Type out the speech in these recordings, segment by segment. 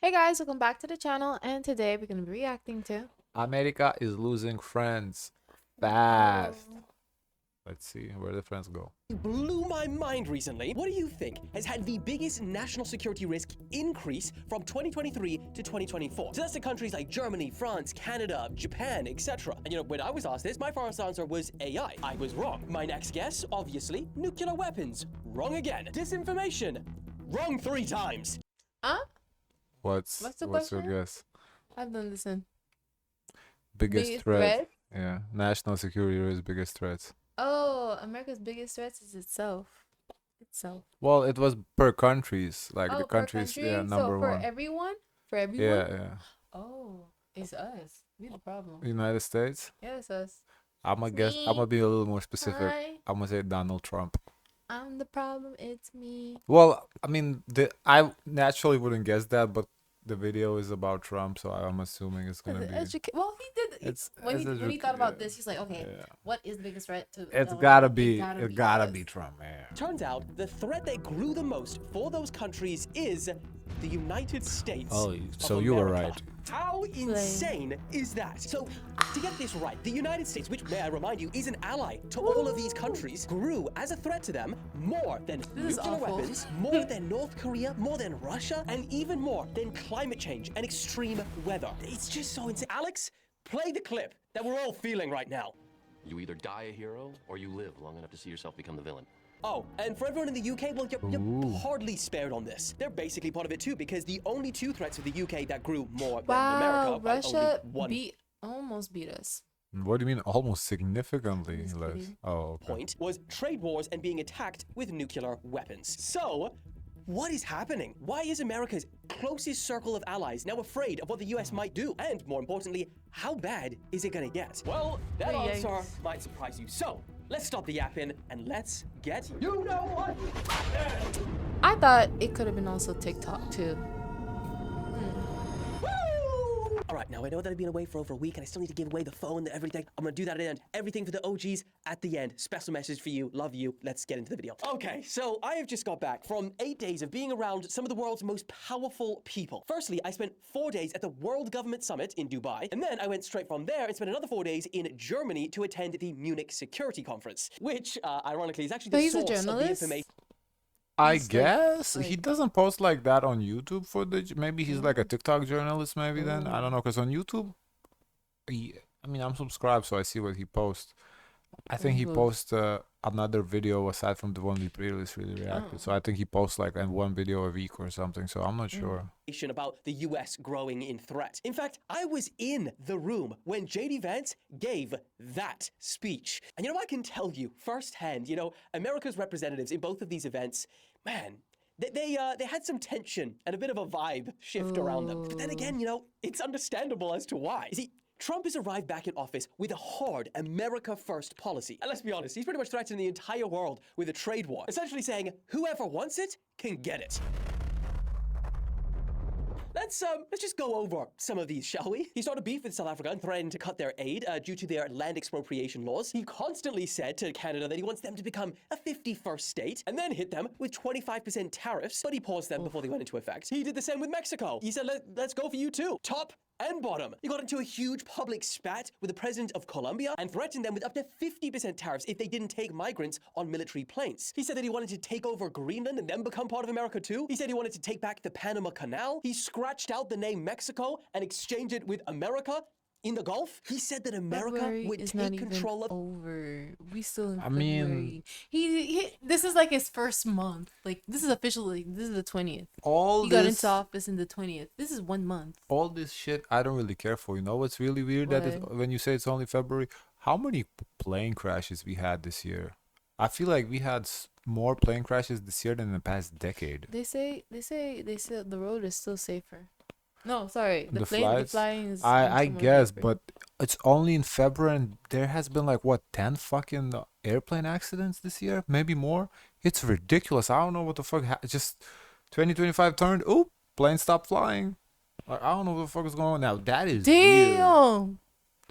Hey guys, welcome back to the channel, and today we're going to be reacting to America is losing friends Oh. fast. Let's see where the friends go. Blew my mind recently. What do you think has had the biggest national security risk increase from 2023 to 2024? So that's the countries like Germany, France, Canada, Japan, etc. And when I was asked this, my first answer was AI. I was wrong. My next guess, obviously, nuclear weapons. Wrong again. Disinformation. Wrong 3 times. Huh? What's the your question? guess? I've done this in Biggest threat? Yeah, national security risk, biggest threats. Oh, America's biggest threat is itself. Well, it was per countries, like Oh, the per countries, country? yeah, number So for one. everyone? For everyone? Yeah. Oh, it's us. We the problem. United States. Yeah, it's us. I'm gonna guess. I'm gonna be a little more specific. I'm gonna say Donald Trump. I'm the problem. It's me. Well, I mean, I naturally wouldn't guess that, but the video is about Trump, so I'm assuming it's gonna be. Well, he did. When he thought about this, he's like, okay, what is the biggest threat to? It's gotta be. It gotta be Trump, man. Turns out the threat that grew the most for those countries is the United States. Oh, so you were right. How insane is that? So, to get this right, the United States, which may I remind you is an ally to all of these countries, grew as a threat to them more than nuclear weapons, more than North Korea, more than Russia, and even more than climate change and extreme weather. It's just so insane. Alex, play the clip that we're all feeling right now. You either die a hero or you live long enough to see yourself become the villain. Oh, and for everyone in the UK, well, you're hardly spared on this. They're basically part of it too, because the only 2 threats of the UK that grew more than America, Russia almost beat us. What do you mean almost significantly less? Oh, okay. Point was trade wars and being attacked with nuclear weapons. So, what is happening? Why is America's closest circle of allies now afraid of what the US might do? And more importantly, how bad is it gonna get? Well, that answer might surprise you. So, let's stop the yapping and let's get you know what? I thought it could have been also TikTok too. Alright, now I know that I've been away for over a week and I still need to give away the phone and everything. I'm gonna do that at the end. Everything for the OGs at the end. Special message for you. Love you. Let's get into the video. Okay, so I have just got back from 8 days of being around some of the world's most powerful people. Firstly, I spent 4 days at the World Government Summit in Dubai, and then I went straight from there and spent another 4 days in Germany to attend the Munich Security Conference, which, ironically, is actually the source of the information. I guess he doesn't post like that on YouTube maybe he's like a TikTok journalist, maybe then. I don't know, because on YouTube, I mean, I'm subscribed, so I see what he posts. I think he posts another video aside from the one we previously reacted. So I think he posts like one video a week or something, so I'm not sure. About the US growing in threat. In fact, I was in the room when JD Vance gave that speech. And I can tell you firsthand, America's representatives in both of these events, man, they had some tension and a bit of a vibe shift around them. But then again, it's understandable as to why. You see, Trump has arrived back in office with a hard America First policy. And let's be honest, he's pretty much threatening the entire world with a trade war, essentially saying whoever wants it can get it. Let's just go over some of these, shall we? He started beef with South Africa and threatened to cut their aid due to their land expropriation laws. He constantly said to Canada that he wants them to become a 51st state, and then hit them with 25% tariffs, but he paused them before they went into effect. He did the same with Mexico. He said, let's go for you too. Top and bottom. He got into a huge public spat with the president of Colombia and threatened them with up to 50% tariffs if they didn't take migrants on military planes. He said that he wanted to take over Greenland and then become part of America too. He said he wanted to take back the Panama Canal. He scratched out the name Mexico and exchanged it with America in the Gulf. He said that America would take control of. We still in February. Mean, he this is like his first month. Like this is officially this is the 20th. He got into office in the 20th. This is 1 month. All this shit I don't really care for. What's really weird when you say it's only February? How many plane crashes we had this year? I feel like we had more plane crashes this year than in the past decade. They say the road is still safer. No, sorry. The flying is. I guess, but it's only in February, and there has been like what 10 fucking airplane accidents this year, maybe more. It's ridiculous. I don't know what the fuck. Just 2025 turned. Oop, plane stopped flying. I don't know what the fuck is going on now. That is damn.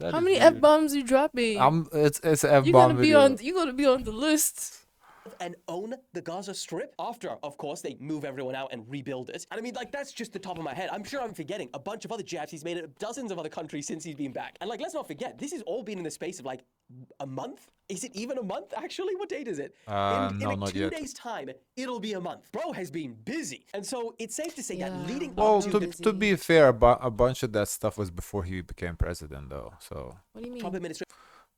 How many F-bombs you dropping? It's F-bomb. You gonna be on the list. and own the Gaza Strip after, of course, they move everyone out and rebuild it. And I mean, like, that's just the top of my head. I'm sure I'm forgetting a bunch of other jabs he's made at dozens of other countries since he's been back. And like, let's not forget, this has all been in the space of like a month? Is it even a month, actually? What date is it? In No, like not 2 yet. days' time, it'll be a month. Bro has been busy. And so it's safe to say that Yeah. leading Well, up to to be fair, a bunch of that stuff was before he became president, though. So, What do you mean? Trump administration,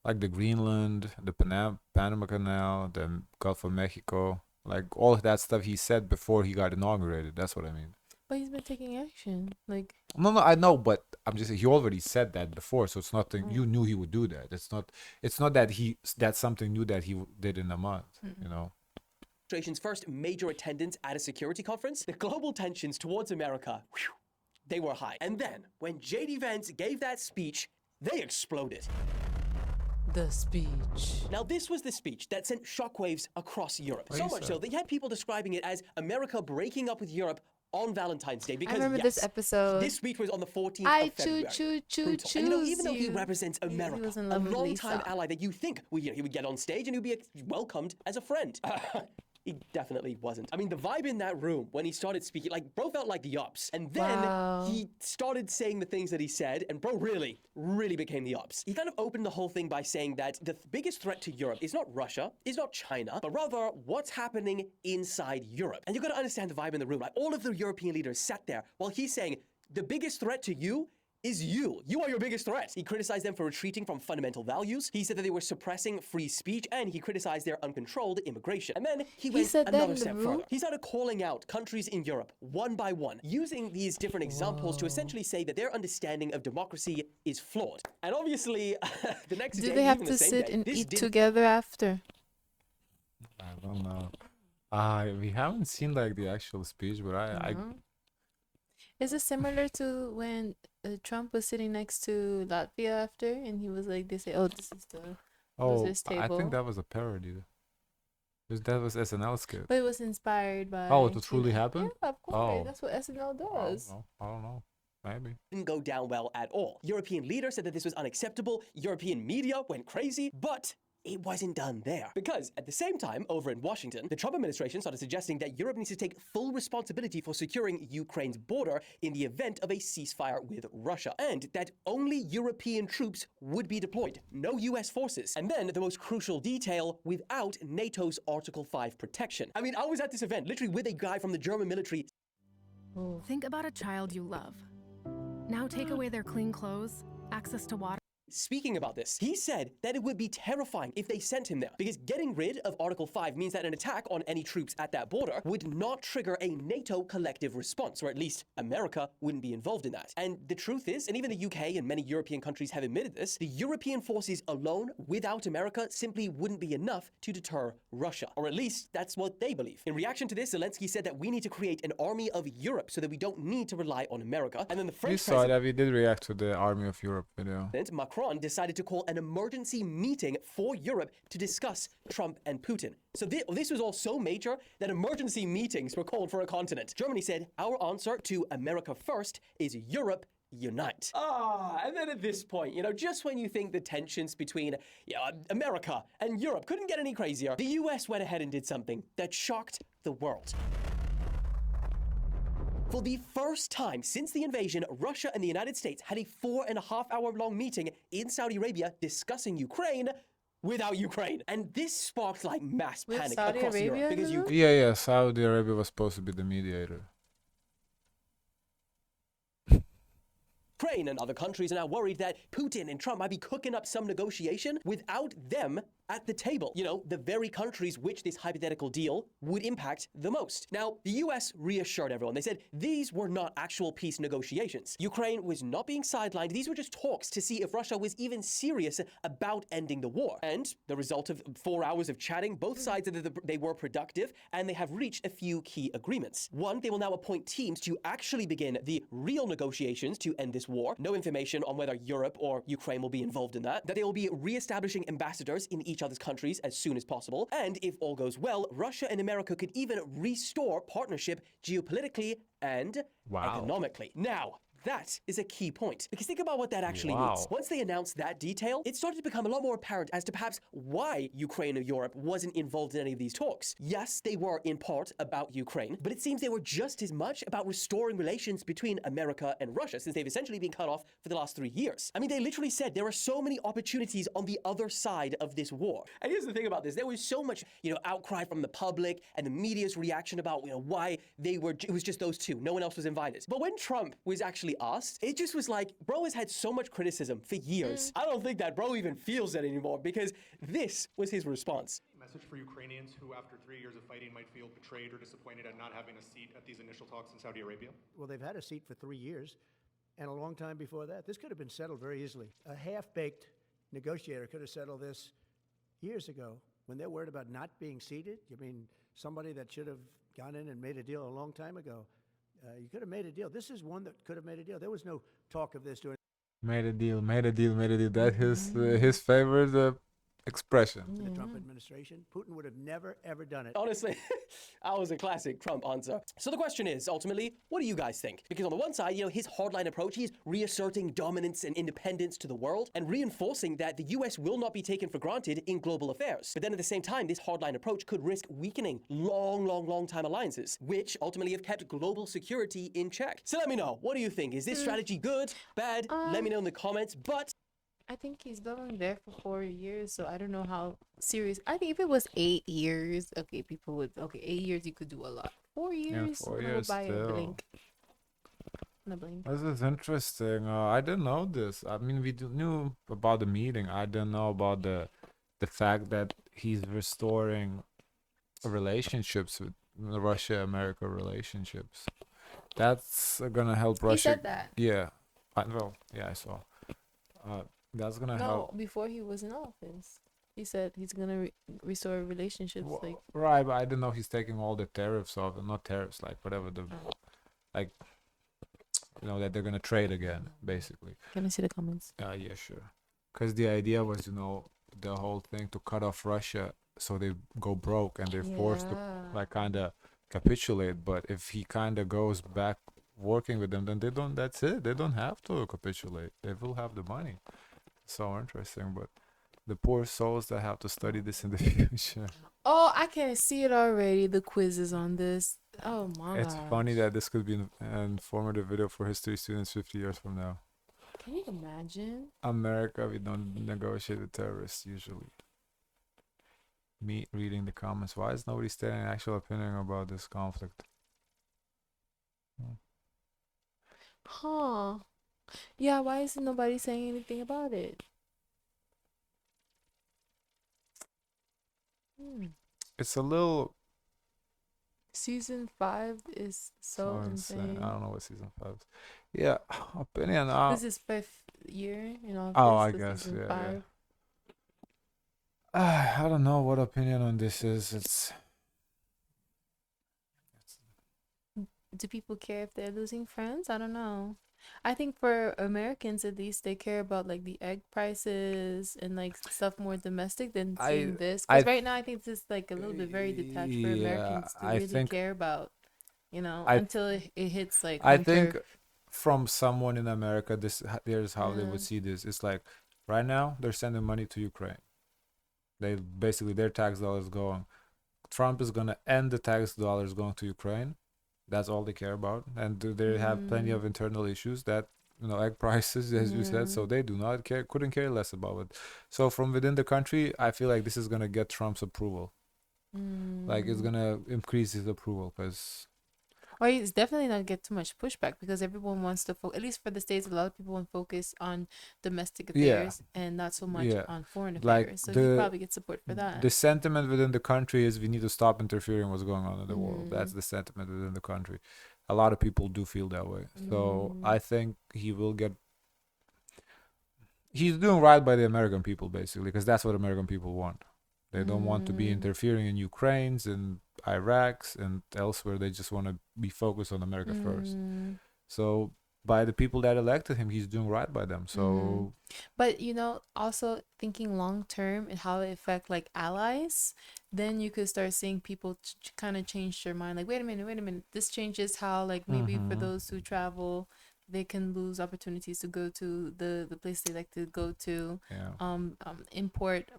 like the Greenland, the Panama Canal, the Gulf of Mexico, like all of that stuff he said before he got inaugurated. That's what I mean. But he's been taking action. Like, No, I know, but I'm just saying he already said that before, so it's nothing. You knew he would do that. It's not that that's something new that he did in a month. You know. administration's first major attendance at a security conference, the global tensions towards America, whew, they were high. And then, when J.D. Vance gave that speech, they exploded. the speech. Now, this was the speech that sent shockwaves across Europe. What So he much said? so, they had people describing it as America breaking up with Europe on Valentine's Day. I Because, remember yes, this episode. this speech was on the 14th I of February. choose And, you know, even though he you. represents He America, was in a love with longtime Lisa. ally that you think he would get on stage and he'd be welcomed as a friend. He definitely wasn't. I mean, the vibe in that room when he started speaking, like, bro felt like the ops. And then Wow. he started saying the things that he said, and bro really became the ops. He kind of opened the whole thing by saying that the biggest threat to Europe is not Russia, is not China, but rather what's happening inside Europe. And you gotta understand the vibe in the room. Like, all of the European leaders sat there while he's saying, the biggest threat to you is you. You are your biggest threat. He criticized them for retreating from fundamental values. He said that they were suppressing free speech, and he criticized their uncontrolled immigration. And then he went said that another in the step room? further. He started calling out countries in Europe one by one, using these different examples to essentially say that their understanding of democracy is flawed. And obviously, the next Do day, they have even to the same sit day, and this eat didn't together after? I don't know. We haven't seen like the actual speech, but I No? Is it similar to when Trump was sitting next to Latvia after, and he was like, they say, "Oh, this is the losers I table." think that was a parody. That was SNL skit. But it was inspired by. Oh, it truly you know- happened? Yeah, of course. Oh. That's what SNL I does. don't know. Maybe. didn't go down well at all. European leaders said that this was unacceptable. European media went crazy, but it wasn't done there. Because at the same time, over in Washington, the Trump administration started suggesting that Europe needs to take full responsibility for securing Ukraine's border in the event of a ceasefire with Russia, and that only European troops would be deployed, no US forces. And then the most crucial detail, without NATO's Article 5 protection. I mean, I was at this event, literally with a guy from the German military. Think about a child you love. Now take away their clean clothes, access to water. Speaking about this, he said that it would be terrifying if they sent him there, because getting rid of Article 5 means that an attack on any troops at that border would not trigger a NATO collective response, or at least America wouldn't be involved in that. And the truth is, and even the UK and many European countries have admitted this, the European forces alone, without America, simply wouldn't be enough to deter Russia. Or at least, that's what they believe. In reaction to this, Zelensky said that we need to create an army of Europe so that we don't need to rely on America. And then the We French saw that. We did react to the Army of Europe video. Macron decided to call an emergency meeting for Europe to discuss Trump and Putin. So this was all so major that emergency meetings were called for a continent. Germany said, our answer to America first is Europe unite. And then at this point, just when you think the tensions between America and Europe couldn't get any crazier, the US went ahead and did something that shocked the world. For the first time since the invasion, Russia and the United States had a 4.5-hour-long meeting in Saudi Arabia discussing Ukraine without Ukraine. And this sparked like mass With panic Saudi across Arabia Europe in because the room? Yeah. Saudi Arabia was supposed to be the mediator. Ukraine and other countries are now worried that Putin and Trump might be cooking up some negotiation without them at the table. The very countries which this hypothetical deal would impact the most. Now, the US reassured everyone. They said these were not actual peace negotiations. Ukraine was not being sidelined. These were just talks to see if Russia was even serious about ending the war. And the result of 4 hours of chatting, both sides said that they were productive and they have reached a few key agreements. One, they will now appoint teams to actually begin the real negotiations to end this war. No information on whether Europe or Ukraine will be involved in that. That they will be re-establishing ambassadors in each other's countries as soon as possible. And if all goes well, Russia and America could even restore partnership geopolitically and Wow. economically. Now, That is a key point, because think about what that actually means. Once they announced that detail, it started to become a lot more apparent as to perhaps why Ukraine or Europe wasn't involved in any of these talks. Yes, they were in part about Ukraine, but it seems they were just as much about restoring relations between America and Russia, since they've essentially been cut off for the last 3 years. I mean, they literally said there are so many opportunities on the other side of this war. And here's the thing about this. There was so much, outcry from the public and the media's reaction about, why it was just those two. No one else was invited. But when Trump was actually asked, it just was like, bro has had so much criticism for years. I don't think that bro even feels that anymore, because this was his response. Message for Ukrainians who, after 3 years of fighting, might feel betrayed or disappointed at not having a seat at these initial talks in Saudi Arabia? Well, they've had a seat for 3 years, and a long time before that. This could have been settled very easily. A half-baked negotiator could have settled this years ago. When they're worried about not being seated, you mean somebody that should have gone in and made a deal a long time ago. You could have made a deal. This is one that could have made a deal. There was no talk of this during. Made a deal. That's his favorite expression. The Trump administration. Putin would have never, ever done it. Honestly, that was a classic Trump answer. So the question is, ultimately, what do you guys think? Because on the one side, his hardline approach, he's reasserting dominance and independence to the world and reinforcing that the US will not be taken for granted in global affairs. But then at the same time, this hardline approach could risk weakening long time alliances, which ultimately have kept global security in check. So let me know, what do you think? Is this strategy good, bad? Let me know in the comments. But I think he's been there for 4 years, so I don't know how serious. I think if it was 8 years, okay, 8 years you could do a lot. 4 years, 4 years by still. a blink. In a blink. This is interesting. I didn't know this. I mean, knew about the meeting. I didn't know about the fact that he's restoring relationships with Russia-America relationships. That's gonna help Russia. He said that. Yeah. I saw. That's gonna help. No, before he was in office. He said he's gonna restore relationships. Right, but I didn't know he's taking all the tariffs off. Not tariffs, like whatever that they're gonna trade again, basically. Can I see the comments? Yeah, sure. Because the idea was, the whole thing to cut off Russia so they go broke and they're forced to kind of capitulate. But if he kind of goes back working with them, then they don't. That's it. They don't have to capitulate. They will have the money. So interesting, but the poor souls that have to study this in the future. Oh, I can see it already. The quizzes on this. Oh my It's funny that this could be an informative video for history students 50 years from now. Can you imagine? America, we don't negotiate with terrorists usually. Me reading the comments. Why is nobody stating an actual opinion about this conflict? Huh. Yeah, why isn't nobody saying anything about it? It's a little Season 5 is so insane. I don't know what season 5 is. Yeah, opinion. This is 5th year, I so guess, season yeah, 5. I don't know what opinion on this is. Do people care if they're losing friends? I don't know. I think for Americans, at least, they care about like the egg prices and like stuff more domestic than seeing this. Because right now, I think this is like a little bit very detached for Americans to really care about, until it hits like. I think from someone in America, here's how they would see this. It's like right now they're sending money to Ukraine. They basically their tax dollars going. Trump is gonna end the tax dollars going to Ukraine. That's all they care about, and they have plenty of internal issues that egg prices, as you said, so they do not care, couldn't care less about it. So from within the country, I feel like this is gonna get Trump's approval. Like it's gonna increase his approval because. Or he's definitely not get too much pushback because everyone wants to at least for the States, a lot of people want to focus on domestic affairs and not so much on foreign affairs. So he probably gets support for that. The sentiment within the country is we need to stop interfering what's going on in the world. That's the sentiment within the country. A lot of people do feel that way. So I think he will get. He's doing right by the American people basically because that's what American people want. They don't want to be interfering in Ukraine's and Iraq's and elsewhere. They just want to be focused on America first. So by the people that elected him, he's doing right by them. So, but also thinking long term and how it affect like allies, then you could start seeing people kind of change their mind. Like, wait a minute, this changes how like maybe for those who travel they can lose opportunities to go to the place they like to go to. Yeah. Import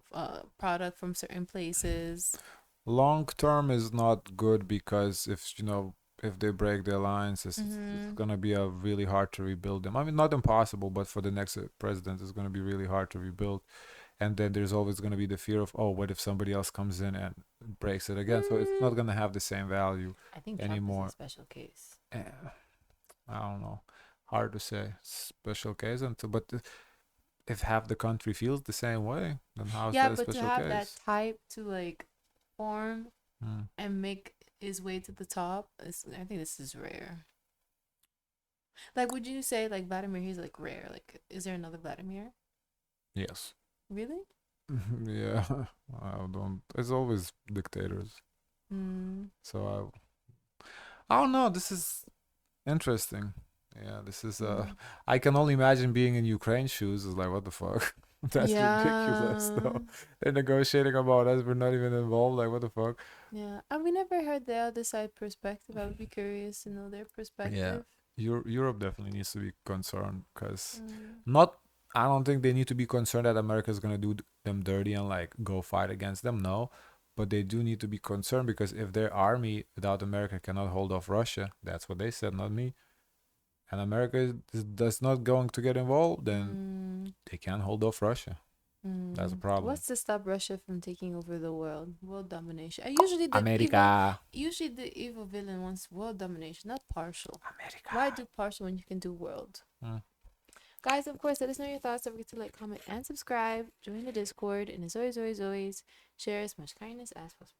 product from certain places. Long term is not good because if they break the alliance, it's gonna be a really hard to rebuild them. I mean, not impossible, but for the next president, it's gonna be really hard to rebuild. And then there's always gonna be the fear of, oh, what if somebody else comes in and breaks it again? So it's not gonna have the same value I think Trump is anymore. a special case. I don't know. Hard to say. Special case but if half the country feels the same way, then how is that a but to special have case? that type to like form Mm. and make his way to the top, I think this is rare. Like, would you say like Vladimir? He's like rare. Like, is there another Vladimir? Yes. Really? Yeah. I don't. It's always dictators. So I don't know. This is interesting. Yeah, this is I can only imagine being in Ukraine shoes. Is like, what the fuck? That's ridiculous though. They're negotiating about us. We're not even involved. Like, what the fuck? Yeah. And we never heard the other side perspective. I would be curious to know their perspective. Yeah. Europe definitely needs to be concerned because I don't think they need to be concerned that America is gonna do them dirty and like go fight against them. No, but they do need to be concerned because if their army without America cannot hold off Russia, that's what they said, not me. And America is not going to get involved, then they can't hold off Russia. That's a problem. What's to stop Russia from taking over the world? World domination. Usually the evil villain wants world domination, not partial. America. Why do partial when you can do world? Guys, of course, let us know your thoughts. Don't forget to like, comment, and subscribe. Join the Discord. And as always, share as much kindness as possible.